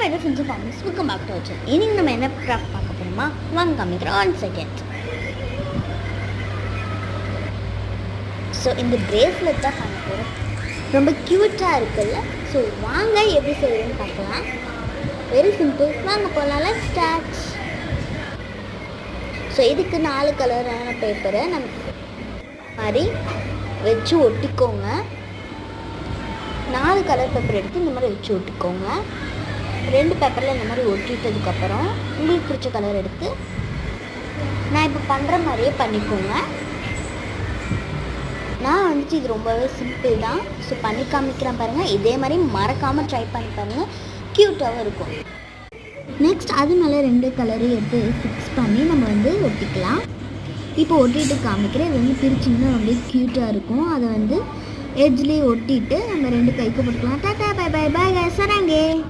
வேறு ஃப்ரெண்ட்ஸ் ஃபார்மிஸ் welcome back to our. இன்னைக்கு நம்ம என்ன கிராஃப்ட் பார்க்க போகிறோமா, வாங்க காமிக்கிறோம். 1 செகண்ட். ஸோ இந்த பிரேஸ்லெட் தான் பண்ண போகிறோம். ரொம்ப க்யூட்டாக இருக்குல்ல. ஸோ வாங்க எப்படி செய்யணும்னு பார்க்கலாம். Very simple. வாங்க போகலாம். Let's start. ஸோ இதுக்கு 4 கலரான பேப்பரை நம்ம மாதிரி வச்சு ஒட்டிக்கோங்க. 4 கலர் பேப்பர் எடுத்து இந்த மாதிரி வச்சு ஒட்டிக்கோங்க. 2 பேப்பரில் இந்த மாதிரி ஒட்டிட்டதுக்கப்புறம் உங்களுக்கு பிடிச்ச கலர் எடுத்து நான் இப்போ பண்ணுற மாதிரியே பண்ணிக்கோங்க. நான் வந்துட்டு இது ரொம்பவே சிம்பிள் தான். ஸோ பண்ணி காமிக்கிறேன் பாருங்கள். இதே மாதிரி மறக்காமல் ட்ரை பண்ணி பாருங்கள். க்யூட்டாகவும் இருக்கும். நெக்ஸ்ட் அது மேலே 2 கலரையும் எடுத்து ஃபிக்ஸ் பண்ணி நம்ம வந்து ஒட்டிக்கலாம். இப்போ ஒட்டிட்டு காமிக்கிறேன். இது வந்து பிரிச்சிங்கன்னா ரொம்ப க்யூட்டாக இருக்கும். அதை வந்து எட்ஜ்லேயே ஒட்டிட்டு நம்ம 2 கைக்கு போட்டுக்கலாம். Tata bye bye bye. சராங்கே.